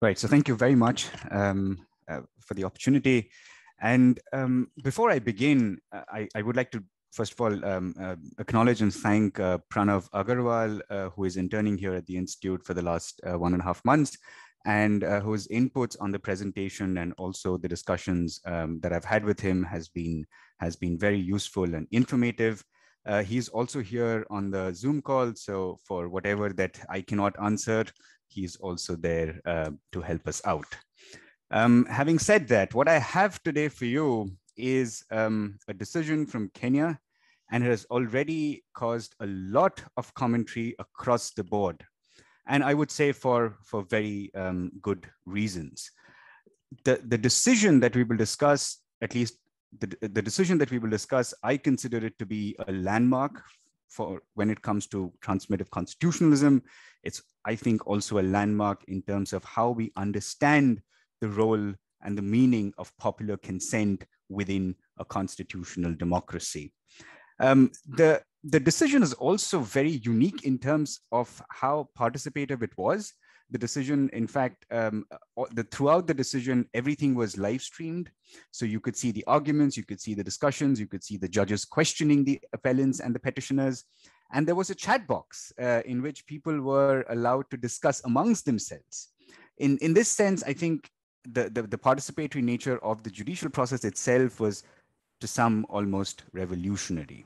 Right. So thank you very much for the opportunity. And before I begin, I would like to, first of all, acknowledge and thank Pranav Agarwal, who is interning here at the Institute for the last 1.5 months, and whose inputs on the presentation and also the discussions that I've had with him has been very useful and informative. He's also here on the Zoom call. So for whatever that I cannot answer, he's also there to help us out. Having said that, what I have today for you is a decision from Kenya, and it has already caused a lot of commentary across the board. And I would say for very good reasons. The decision that we will discuss, at least the decision that we will discuss, I consider it to be a landmark for when it comes to transformative constitutionalism. It's, I think, also a landmark in terms of how we understand the role and the meaning of popular consent within a constitutional democracy. The decision is also very unique in terms of how participative it was. The decision, in fact, throughout the decision, everything was live streamed. So you could see the arguments, you could see the discussions, you could see the judges questioning the appellants and the petitioners. And there was a chat box in which people were allowed to discuss amongst themselves. In this sense, I think the participatory nature of the judicial process itself was, to some, almost revolutionary.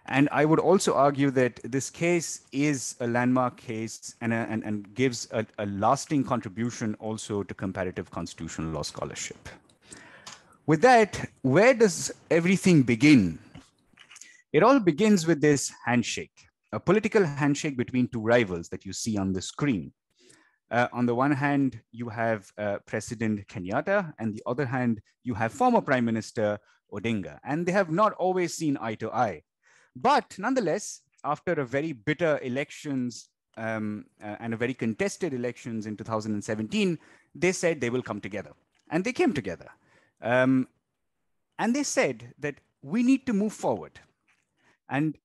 And I would also argue that this case is a landmark case and gives a lasting contribution also to comparative constitutional law scholarship. With that, where does everything begin? It all begins with this handshake, a political handshake between two rivals that you see on the screen. On the one hand, you have President Kenyatta, and the other hand, you have former Prime Minister Odinga, and they have not always seen eye to eye. But nonetheless, after a very bitter elections and a very contested elections in 2017, they said they will come together. And they came together. And they said that we need to move forward. And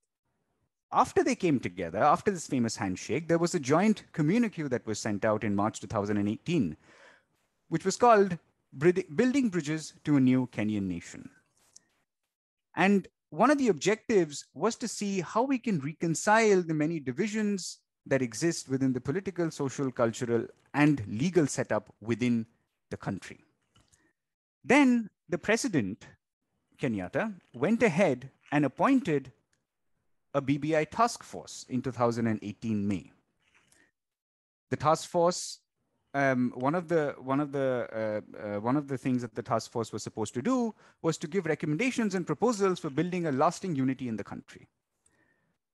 after they came together, after this famous handshake, there was a joint communique that was sent out in March 2018, which was called Building Bridges to a New Kenyan Nation. And one of the objectives was to see how we can reconcile the many divisions that exist within the political, social, cultural, and legal setup within the country. Then the President, Kenyatta, went ahead and appointed a BBI task force in 2018 May. The task force, one of the things that the task force was supposed to do was to give recommendations and proposals for building a lasting unity in the country.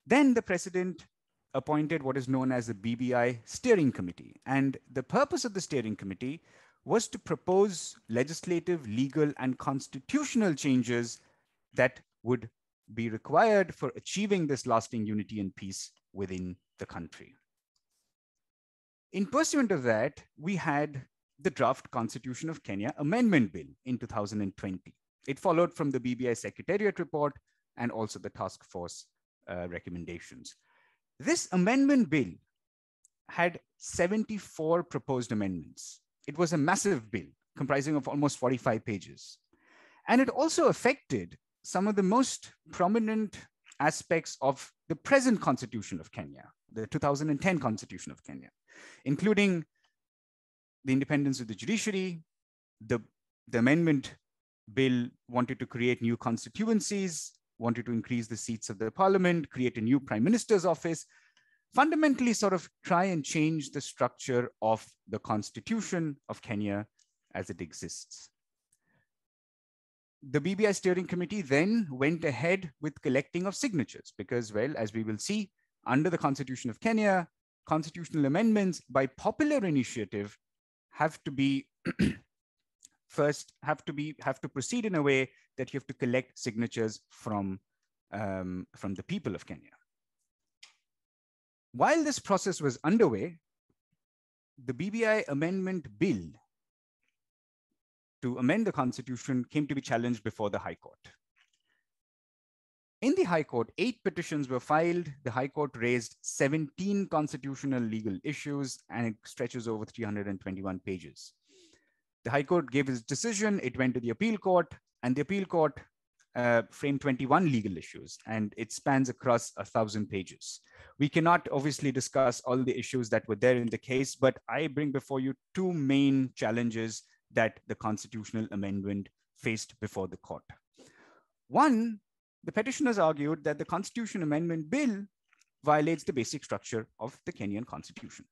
Then the President appointed what is known as the BBI Steering Committee. And the purpose of the Steering Committee was to propose legislative, legal, and constitutional changes that would be required for achieving this lasting unity and peace within the country. In pursuant of that, we had the draft Constitution of Kenya Amendment Bill in 2020. It followed from the BBI Secretariat report and also the task force recommendations. This amendment bill had 74 proposed amendments. It was a massive bill comprising of almost 45 pages. And it also affected some of the most prominent aspects of the present Constitution of Kenya, the 2010 Constitution of Kenya, including the independence of the judiciary. The amendment bill wanted to create new constituencies, wanted to increase the seats of the parliament, create a new prime minister's office, fundamentally sort of try and change the structure of the Constitution of Kenya as it exists. The BBI Steering Committee then went ahead with collecting of signatures because, well, as we will see, under the Constitution of Kenya, constitutional amendments by popular initiative have to be have to proceed in a way that you have to collect signatures from the people of Kenya. While this process was underway, the BBI Amendment Bill to amend the Constitution came to be challenged before the High Court. In the High Court, 8 petitions were filed. The High Court raised 17 constitutional legal issues, and it stretches over 321 pages. The High Court gave its decision, it went to the Appeal Court, and the Appeal Court framed 21 legal issues, and it spans across 1,000 pages. We cannot obviously discuss all the issues that were there in the case, but I bring before you 2 main challenges that the constitutional amendment faced before the court. One, the petitioners argued that the Constitution Amendment Bill violates the basic structure of the Kenyan Constitution.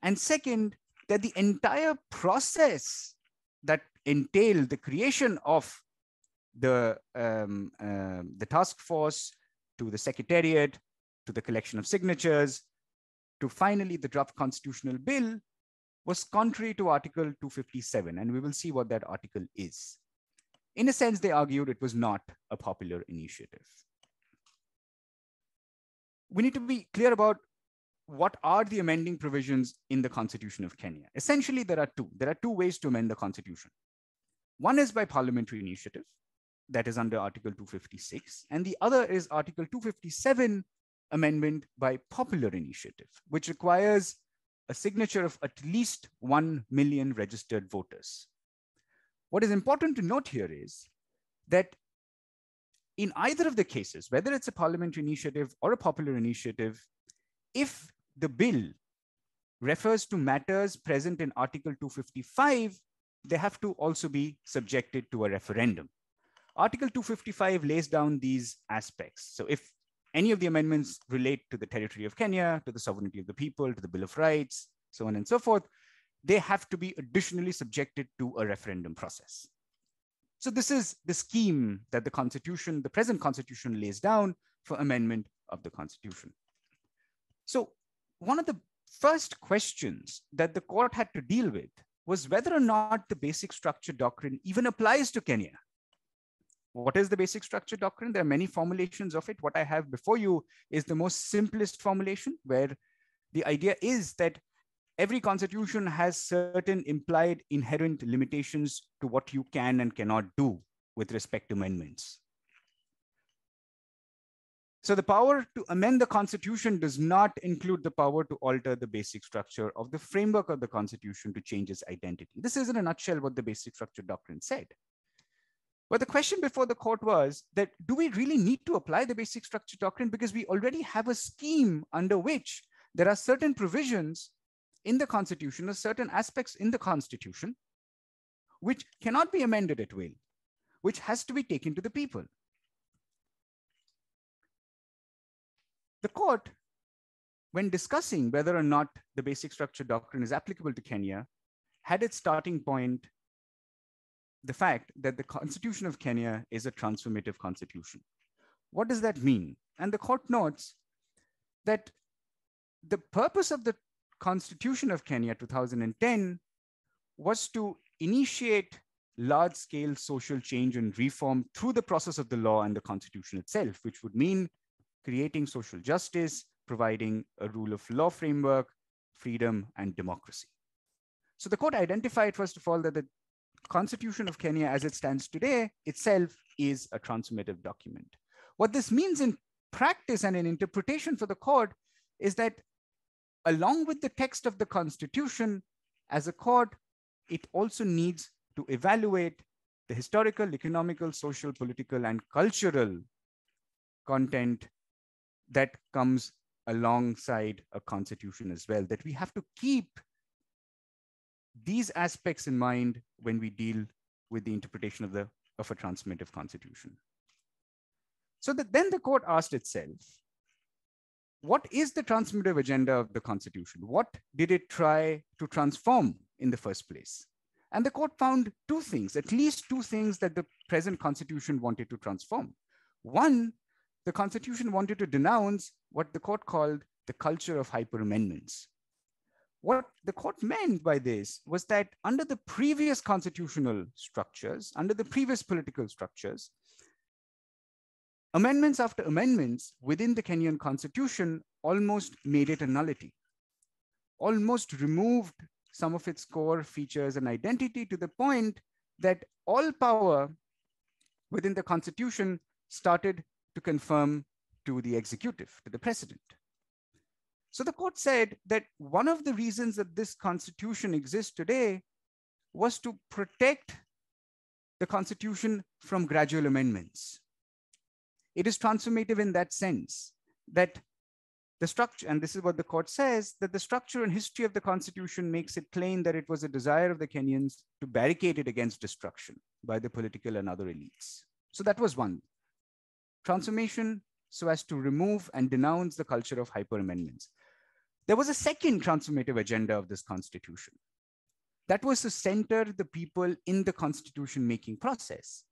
And second, that the entire process that entailed the creation of the task force, to the secretariat, to the collection of signatures, to finally the draft constitutional bill, was contrary to Article 257. And we will see what that article is. In a sense, they argued it was not a popular initiative. We need to be clear about what are the amending provisions in the Constitution of Kenya. Essentially, there are two. There are 2 ways to amend the Constitution. One is by parliamentary initiative, that is under Article 256, and the other is Article 257 amendment by popular initiative, which requires a signature of at least 1 million registered voters. What is important to note here is that in either of the cases, whether it's a parliamentary initiative or a popular initiative, if the bill refers to matters present in Article 255, they have to also be subjected to a referendum. Article 255 lays down these aspects. So if any of the amendments relate to the territory of Kenya, to the sovereignty of the people, to the Bill of Rights, so on and so forth, they have to be additionally subjected to a referendum process. So this is the scheme that the Constitution, the present Constitution, lays down for amendment of the Constitution. So one of the first questions that the court had to deal with was whether or not the basic structure doctrine even applies to Kenya. What is the basic structure doctrine? There are many formulations of it. What I have before you is the most simplest formulation, where the idea is that every constitution has certain implied inherent limitations to what you can and cannot do with respect to amendments. So the power to amend the Constitution does not include the power to alter the basic structure of the framework of the Constitution to change its identity. This is in a nutshell what the basic structure doctrine said. But the question before the court was that, do we really need to apply the basic structure doctrine? Because we already have a scheme under which there are certain provisions in the Constitution, or certain aspects in the Constitution, which cannot be amended at will, which has to be taken to the people. The court, when discussing whether or not the basic structure doctrine is applicable to Kenya, had its starting point the fact that the Constitution of Kenya is a transformative constitution. What does that mean? And the court notes that the purpose of the Constitution of Kenya 2010 was to initiate large-scale social change and reform through the process of the law and the Constitution itself, which would mean creating social justice, providing a rule of law framework, freedom, and democracy. So the court identified, first of all, that the Constitution of Kenya as it stands today itself is a transformative document. What this means in practice and in interpretation for the court is that along with the text of the Constitution, as a court, it also needs to evaluate the historical, economical, social, political, and cultural content that comes alongside a constitution as well, that we have to keep these aspects in mind when we deal with the interpretation of a transformative constitution. So then the court asked itself, what is the transformative agenda of the Constitution? What did it try to transform in the first place? And the court found 2 things, at least 2 things that the present Constitution wanted to transform. One, the Constitution wanted to denounce what the court called the culture of hyper-amendments. What the court meant by this was that under the previous constitutional structures, under the previous political structures, amendments after amendments within the Kenyan Constitution almost made it a nullity, almost removed some of its core features and identity, to the point that all power within the Constitution started to to confirm to the executive, to the president. So the court said that one of the reasons that this constitution exists today was to protect the constitution from gradual amendments. It is transformative in that sense that the structure, and this is what the court says, that the structure and history of the constitution makes it plain that it was a desire of the Kenyans to barricade it against destruction by the political and other elites. So that was one. Transformation so as to remove and denounce the culture of hyper amendments. There was a second transformative agenda of this constitution. That was to center the people in the constitution making process.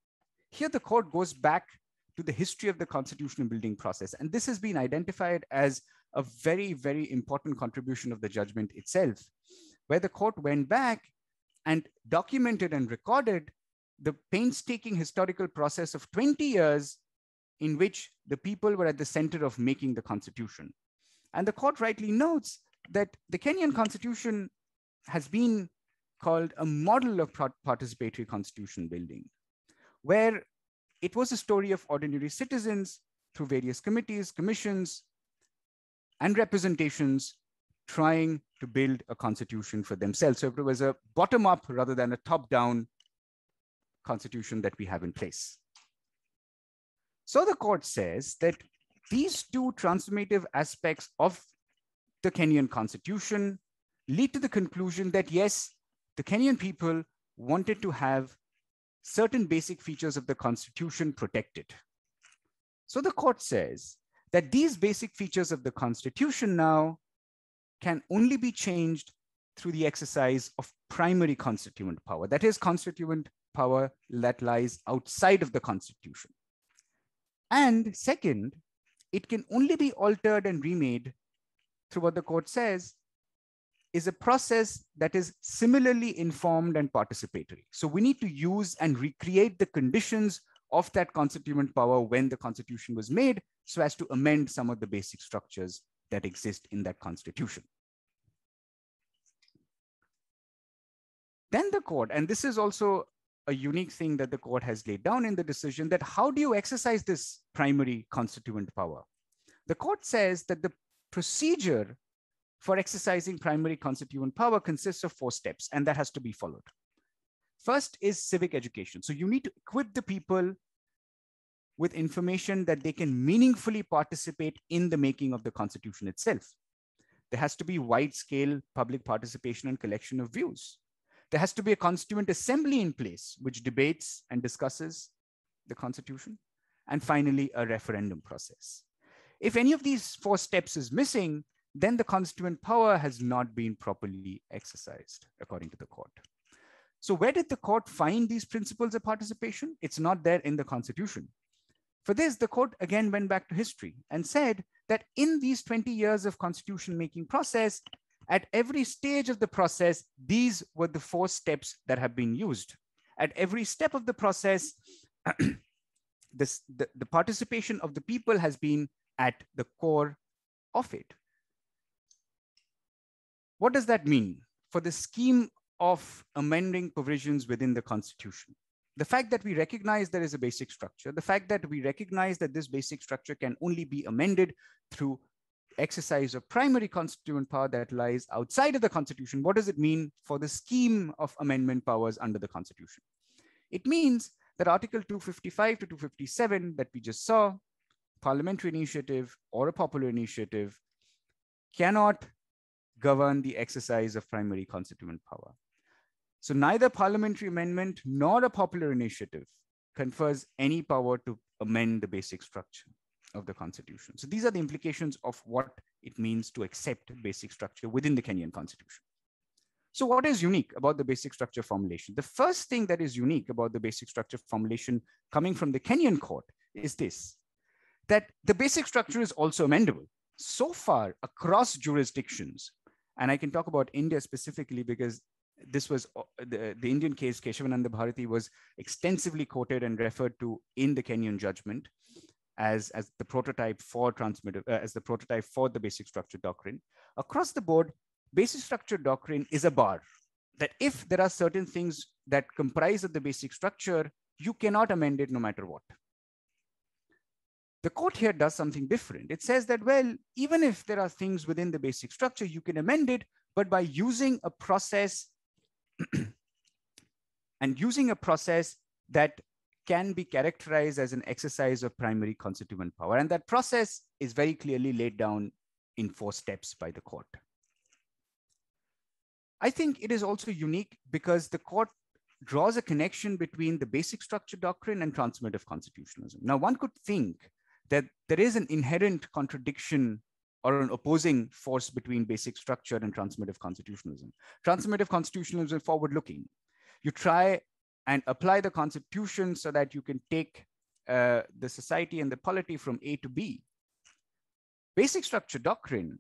Here the court goes back to the history of the constitutional building process. And this has been identified as a very, very important contribution of the judgment itself, where the court went back and documented and recorded the painstaking historical process of 20 years in which the people were at the center of making the constitution. And the court rightly notes that the Kenyan constitution has been called a model of participatory constitution building, where it was a story of ordinary citizens through various committees, commissions, and representations trying to build a constitution for themselves. So it was a bottom-up rather than a top-down constitution that we have in place. So the court says that these two transformative aspects of the Kenyan constitution lead to the conclusion that yes, the Kenyan people wanted to have certain basic features of the constitution protected. So the court says that these basic features of the constitution now can only be changed through the exercise of primary constituent power. That is constituent power that lies outside of the constitution. And second, it can only be altered and remade through what the court says is a process that is similarly informed and participatory. So we need to use and recreate the conditions of that constituent power when the constitution was made so as to amend some of the basic structures that exist in that constitution. Then the court, and this is also a unique thing that the court has laid down in the decision, that how do you exercise this primary constituent power? The court says that the procedure for exercising primary constituent power consists of 4 steps, and that has to be followed. First is civic education. So you need to equip the people with information that they can meaningfully participate in the making of the constitution itself. There has to be wide-scale public participation and collection of views. There has to be a constituent assembly in place, which debates and discusses the constitution. And finally, a referendum process. If any of these 4 steps is missing, then the constituent power has not been properly exercised, according to the court. So where did the court find these principles of participation? It's not there in the constitution. For this, the court again went back to history and said that in these 20 years of constitution making process, at every stage of the process, these were the 4 steps that have been used. At every step of the process, the participation of the people has been at the core of it. What does that mean for the scheme of amending provisions within the Constitution? The fact that we recognize there is a basic structure, the fact that we recognize that this basic structure can only be amended through exercise of primary constituent power that lies outside of the Constitution. What does it mean for the scheme of amendment powers under the Constitution? It means that Article 255 to 257 that we just saw, parliamentary initiative or a popular initiative, cannot govern the exercise of primary constituent power. So neither parliamentary amendment nor a popular initiative confers any power to amend the basic structure of the Constitution. So these are the implications of what it means to accept basic structure within the Kenyan Constitution. So what is unique about the basic structure formulation? The first thing that is unique about the basic structure formulation coming from the Kenyan court is this, that the basic structure is also amendable. So far across jurisdictions, and I can talk about India specifically because this was the Indian case, Keshavananda Bharati, was extensively quoted and referred to in the Kenyan judgment as the prototype for the basic structure doctrine. Across the board, basic structure doctrine is a bar that if there are certain things that comprise of the basic structure, you cannot amend it no matter what. The court here does something different. It says that, well, even if there are things within the basic structure, you can amend it, but by using a process and using a process that can be characterized as an exercise of primary constituent power. And that process is very clearly laid down in 4 steps by the court. I think it is also unique because the court draws a connection between the basic structure doctrine and transformative constitutionalism. Now, one could think that there is an inherent contradiction or an opposing force between basic structure and transformative constitutionalism. Transformative constitutionalism is forward-looking. You try and apply the constitution so that you can take the society and the polity from A to B. Basic structure doctrine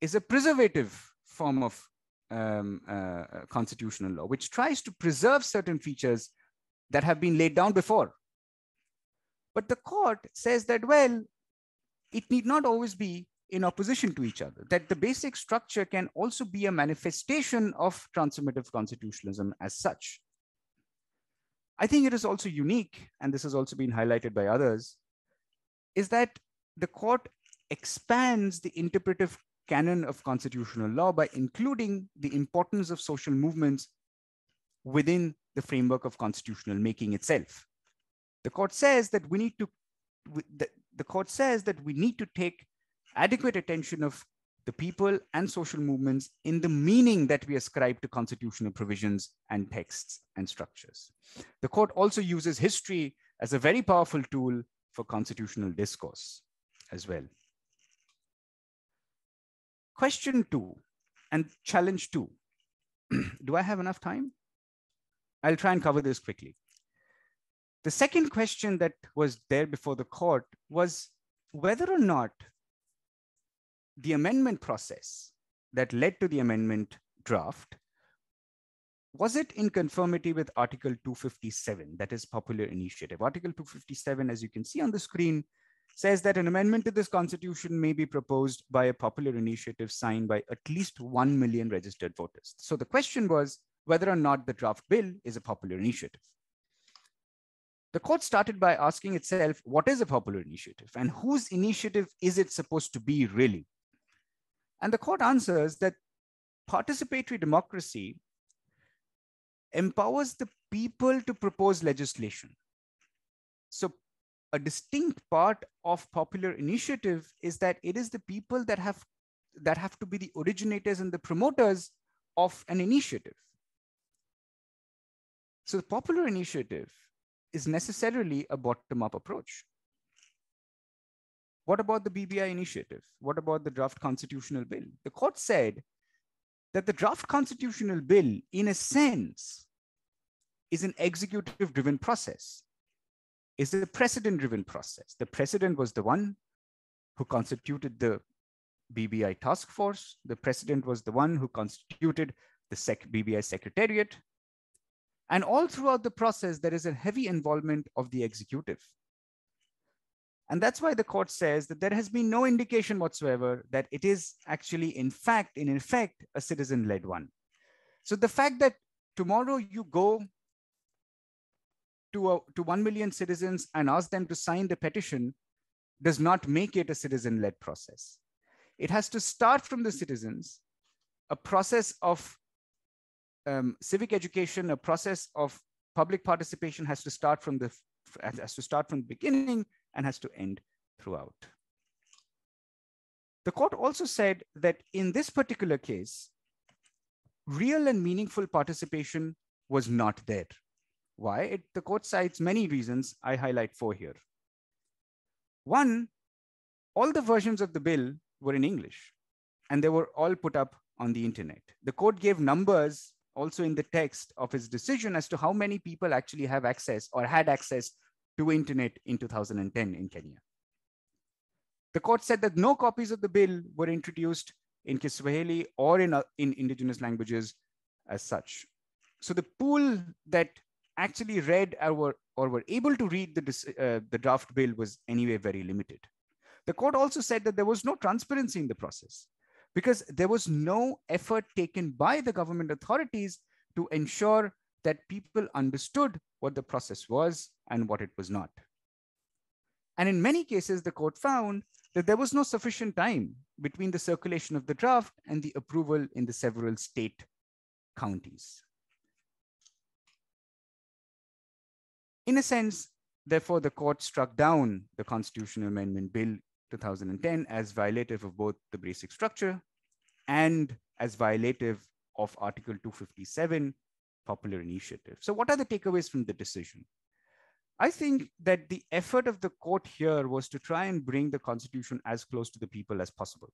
is a preservative form of constitutional law, which tries to preserve certain features that have been laid down before. But the court says that, well, it need not always be in opposition to each other, that the basic structure can also be a manifestation of transformative constitutionalism as such. I think it is also unique, and this has also been highlighted by others, is that the court expands the interpretive canon of constitutional law by including the importance of social movements within the framework of constitutional making itself. The court says that we need to take adequate attention of the people and social movements in the meaning that we ascribe to constitutional provisions and texts and structures. The court also uses history as a very powerful tool for constitutional discourse as well. Question 2 and challenge 2. Do I have enough time? I'll try and cover this quickly. The second question that was there before the court was whether or not the amendment process that led to the amendment draft, was it in conformity with Article 257, that is popular initiative. Article 257, as you can see on the screen, says that an amendment to this constitution may be proposed by a popular initiative signed by at least 1 million registered voters. So the question was whether or not the draft bill is a popular initiative. The court started by asking itself, what is a popular initiative and whose initiative is it supposed to be really? And the court answers that participatory democracy empowers the people to propose legislation. So a distinct part of popular initiative is that it is the people that have to be the originators and the promoters of an initiative. So the popular initiative is necessarily a bottom-up approach. What about the BBI initiative? What about the draft constitutional bill? The court said that the draft constitutional bill, in a sense, is an executive-driven process, is a precedent-driven process. The president was the one who constituted the BBI task force. The president was the one who constituted the BBI secretariat. And all throughout the process, there is a heavy involvement of the executive. And that's why the court says that there has been no indication whatsoever that it is actually, in effect, a citizen-led one. So the fact that tomorrow you go to 1 million citizens and ask them to sign the petition does not make it a citizen-led process. It has to start from the citizens, a process of civic education, a process of public participation has to start from the beginning and has to end throughout. The court also said that in this particular case, real and meaningful participation was not there. Why? The court cites many reasons. I highlight 4 here. 1, all the versions of the bill were in English and they were all put up on the internet. The court gave numbers also in the text of its decision as to how many people actually have access or had access to internet in 2010 in Kenya. The court said that no copies of the bill were introduced in Kiswahili or in indigenous languages as such. So the pool that actually read or were able to read the draft bill was anyway very limited. The court also said that there was no transparency in the process because there was no effort taken by the government authorities to ensure that people understood what the process was and what it was not. And in many cases, the court found that there was no sufficient time between the circulation of the draft and the approval in the several state counties. In a sense, therefore, the court struck down the Constitutional Amendment Bill 2010 as violative of both the basic structure and as violative of Article 257, popular initiative. So what are the takeaways from the decision? I think that the effort of the court here was to try and bring the Constitution as close to the people as possible,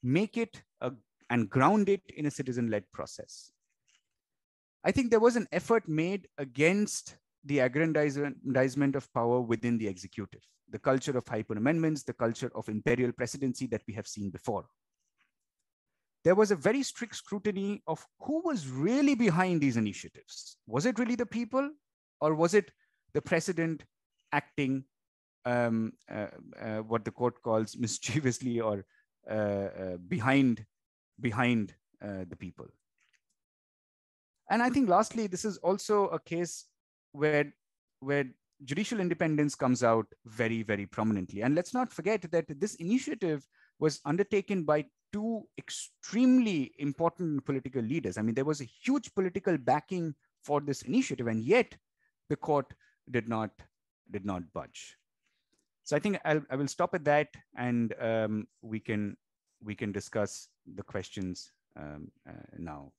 make it and ground it in a citizen-led process. I think there was an effort made against the aggrandizement of power within the executive, the culture of hyper amendments, the culture of imperial presidency that we have seen before. There was a very strict scrutiny of who was really behind these initiatives. Was it really the people, or was it the president acting what the court calls mischievously or behind the people? And I think lastly, this is also a case where judicial independence comes out very, very prominently. And let's not forget that this initiative was undertaken by two extremely important political leaders. I mean, there was a huge political backing for this initiative, and yet the court did not budge. So I think I will stop at that, and we can discuss the questions now.